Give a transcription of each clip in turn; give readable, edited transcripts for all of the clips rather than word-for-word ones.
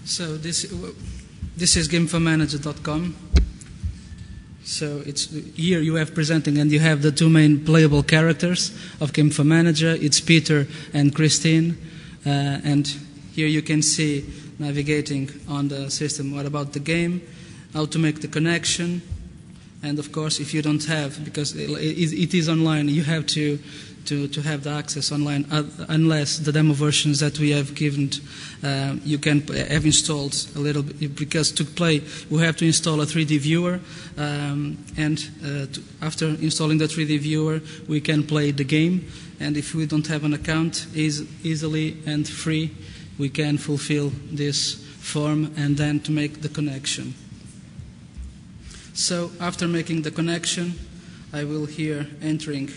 So this is Game4Manager.com. So here you have presenting, and you have the two main playable characters of Game4Manager. It's Peter and Christine, and here you can see navigating on the system what about the game, how to make the connection, and of course if you don't have, because it is online, you have to have the access online, unless the demo versions that we have given, you can have installed a little bit, because to play we have to install a 3D viewer, after installing the 3D viewer we can play the game, and if we don't have an account, easily and free we can fulfill this form and then to make the connection. So after making the connection, I will here entering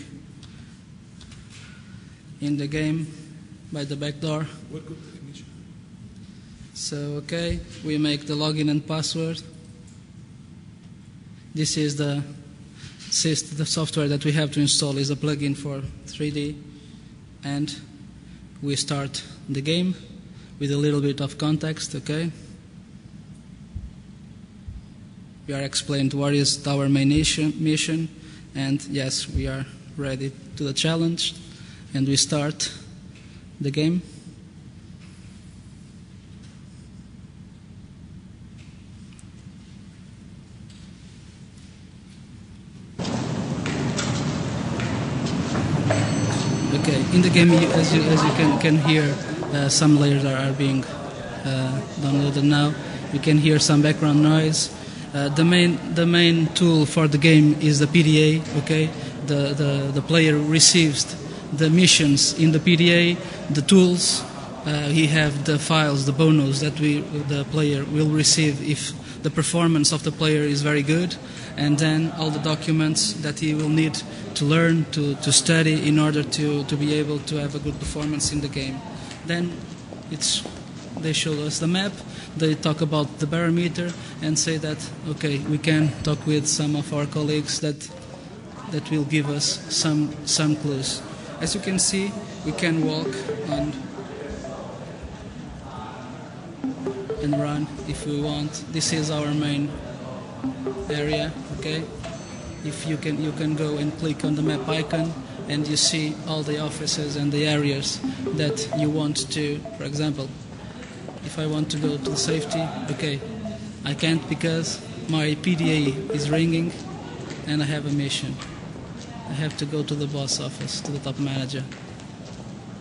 in the game by the back door. So okay, we make the login and password. This is the software that we have to install, is a plugin for 3D, and we start the game with a little bit of context. Okay, we are explained what is our main mission, and yes, we are ready to the challenge. And we start the game. Okay, in the game, as you can hear, some layers are being downloaded now. You can hear some background noise. The main tool for the game is the PDA. Okay, the player receives the missions in the PDA, the tools, he have the files, the bonus that the player will receive if the performance of the player is very good, and then all the documents that he will need to learn, to study in order to be able to have a good performance in the game. Then they show us the map, they talk about the barometer and say that, okay, we can talk with some of our colleagues that will give us some clues. As you can see, we can walk and run if we want. This is our main area. Okay, if you can go and click on the map icon, and you see all the offices and the areas that you want to. For example, if I want to go to safety, okay, I can't because my PDA is ringing, and I have a mission. I have to go to the boss office, to the top manager.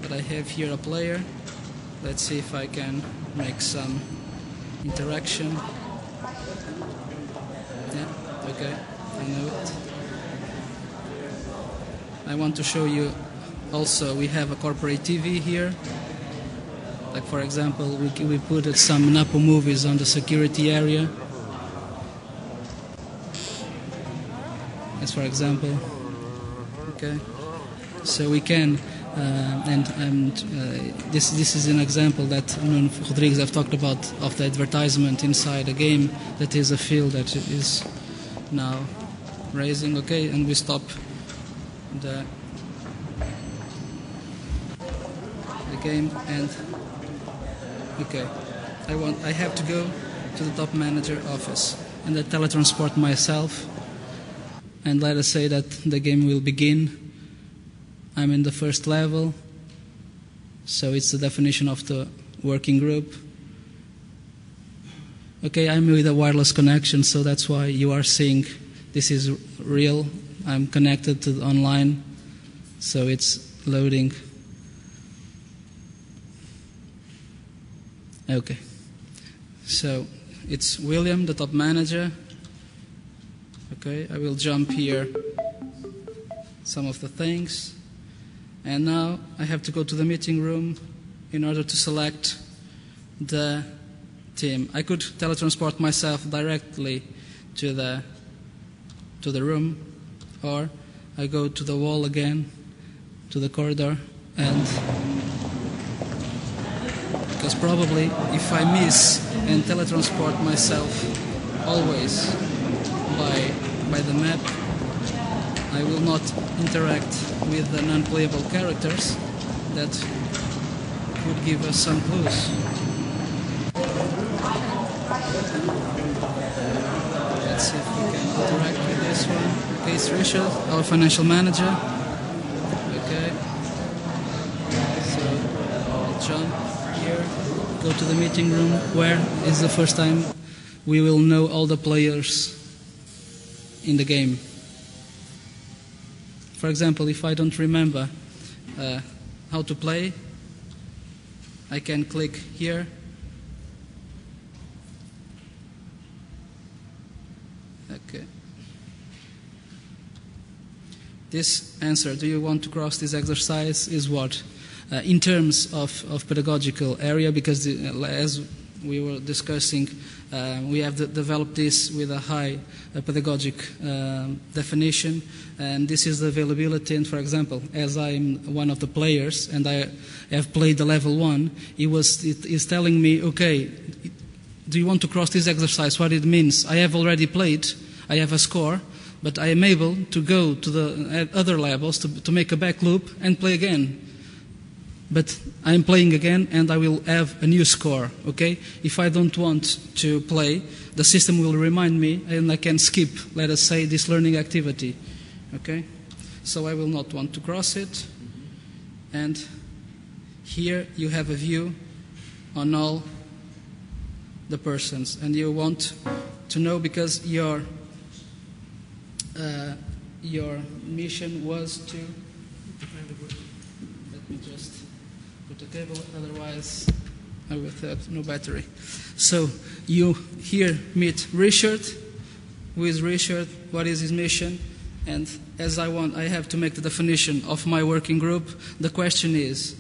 But I have here a player. Let's see if I can make some interaction. Yeah, okay, I know it. I want to show you also, we have a corporate TV here. Like for example, we put some Napo movies on the security area. As for example. Okay, so we can, this is an example that Rodrigues have talked about of the advertisement inside a game that is a field that is now raising. Okay, and we stop the game, and okay, I have to go to the top manager office, and I teletransport myself. And let us say that the game will begin. I'm in the first level, so it's the definition of the working group. Okay, I'm with a wireless connection, so that's why you are seeing this is real. I'm connected to online, so it's loading. Okay, so it's William, the top manager. Okay, I will jump here some of the things, and now I have to go to the meeting room in order to select the team. I could teletransport myself directly to the room, or I go to the wall again, to the corridor, and because probably if I miss and teletransport myself always by the map, I will not interact with the non-playable characters that would give us some clues. is Richard, our financial manager. Okay. So I'll jump here, go to the meeting room, where is the first time we will know all the players in the game. For example, if I don't remember how to play, I can click here. Okay. This answer, do you want to cross this exercise, is what? In terms of pedagogical area, because as we were discussing, we have developed this with a high pedagogic definition, and this is the availability. And for example, as I'm one of the players and I have played the level 1, it's telling me, okay, do you want to cross this exercise? What it means? I have already played, I have a score, but I am able to go to the other levels to make a back loop and play again. But I'm playing again and I will have a new score, okay? If I don't want to play, the system will remind me and I can skip, let us say, this learning activity, okay? So I will not want to cross it. And here you have a view on all the persons. And you want to know because your mission was to... Let me just put the cable, otherwise I will have no battery. So you here meet Richard. Who is Richard? What is his mission? And as I have to make the definition of my working group. The question is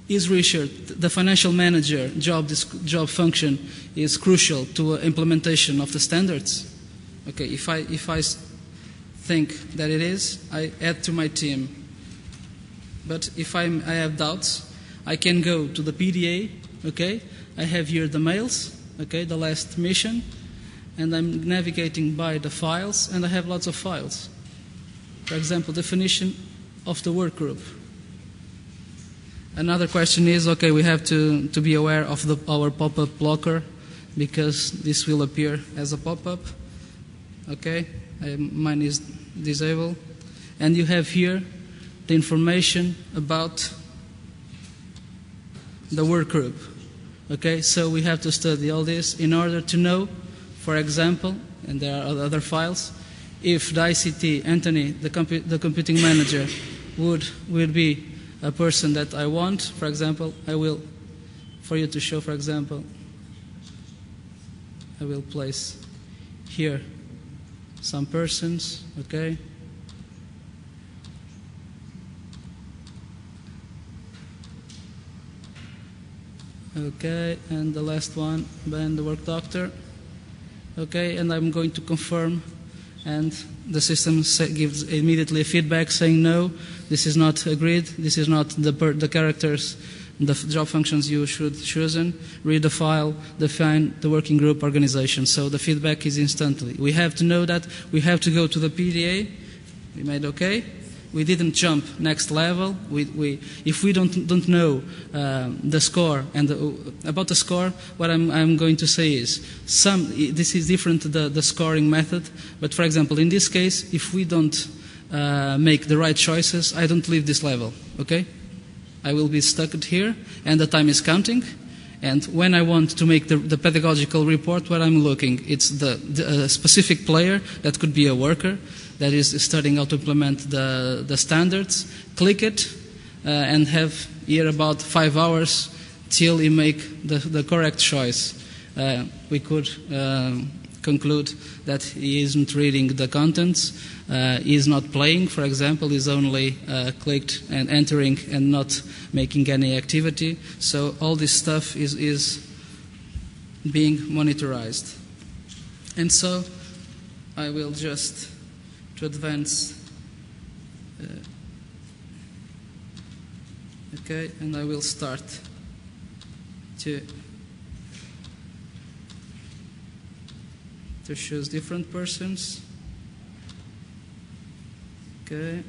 Richard, the financial manager job function is crucial to implementation of the standards? Okay, if I think that it is, I add to my team. But if I have doubts, I can go to the PDA, okay? I have here the mails, okay, the last mission, and I'm navigating by the files, and I have lots of files. For example, definition of the work group. Another question is, okay, we have to be aware of our pop-up blocker, because this will appear as a pop-up, okay? Mine is disabled. And you have here the information about the work group. Okay, so we have to study all this in order to know, for example, and there are other files, if the ICT, Anthony, the computing manager, would be a person that I want. For example, I will, for you to show, for example, I will place here some persons, okay? Okay, and the last one, Ben, the work doctor. Okay, and I'm going to confirm, and the system gives immediately a feedback saying no, this is not agreed, this is not the characters, the job functions you should chosen. Read the file, define the working group organization. So the feedback is instantly. We have to know that we have to go to the PDA. We made okay. We didn't jump next level. If we don't know the score and about the score, what I'm going to say is this is different the scoring method. But for example, in this case, if we don't make the right choices, I don't leave this level. Okay, I will be stuck here, and the time is counting. And when I want to make the pedagogical report, what I'm looking, it's the specific player that could be a worker that is studying how to implement the standards. Click it and have here about 5 hours till you make the correct choice. We could conclude that he isn't reading the contents, he is not playing, for example, he's only clicked and entering and not making any activity. So all this stuff is being monitorized. And so I will just to advance, okay, and I will start to choose different persons. Okay.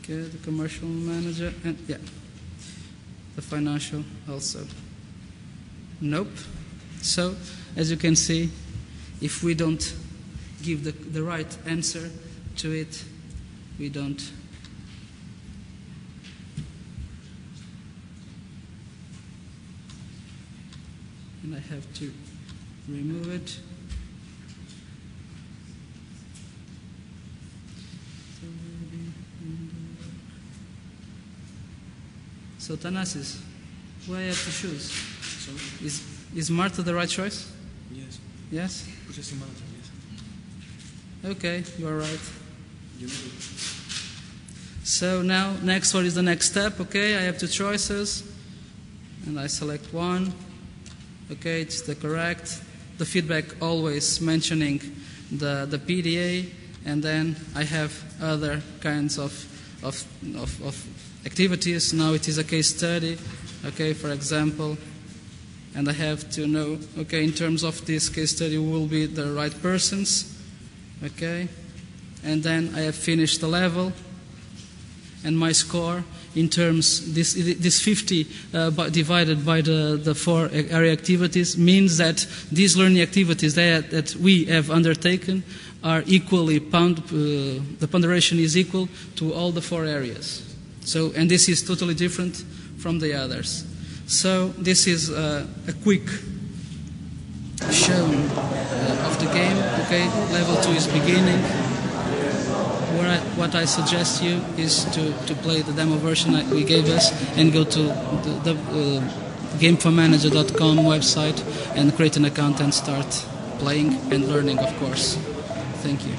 Okay, the commercial manager, and yeah, the financial also. Nope. So, as you can see, if we don't give the right answer to it, we don't. And I have to remove it. So Thanasis, who I have to choose? Sorry? Is Marta the right choice? Yes. Yes? Processing manager, yes. Okay, you are right. You know it. So now, next, what is the next step? Okay, I have two choices, and I select one. Okay, it's the correct. The feedback always mentioning the PDA, and then I have other kinds of activities. Now it is a case study, okay, for example, and I have to know, okay, in terms of this case study, who will be the right persons, okay, and then I have finished the level, and my score in terms, this 50 divided by the 4 area activities means that these learning activities that we have undertaken are equally, the ponderation is equal to all the 4 areas. So, and this is totally different from the others. So this is a quick show of the game. Okay, level 2 is beginning. What I suggest you is to play the demo version that we gave us and go to the Game4Manager.com website and create an account and start playing and learning, of course. Thank you.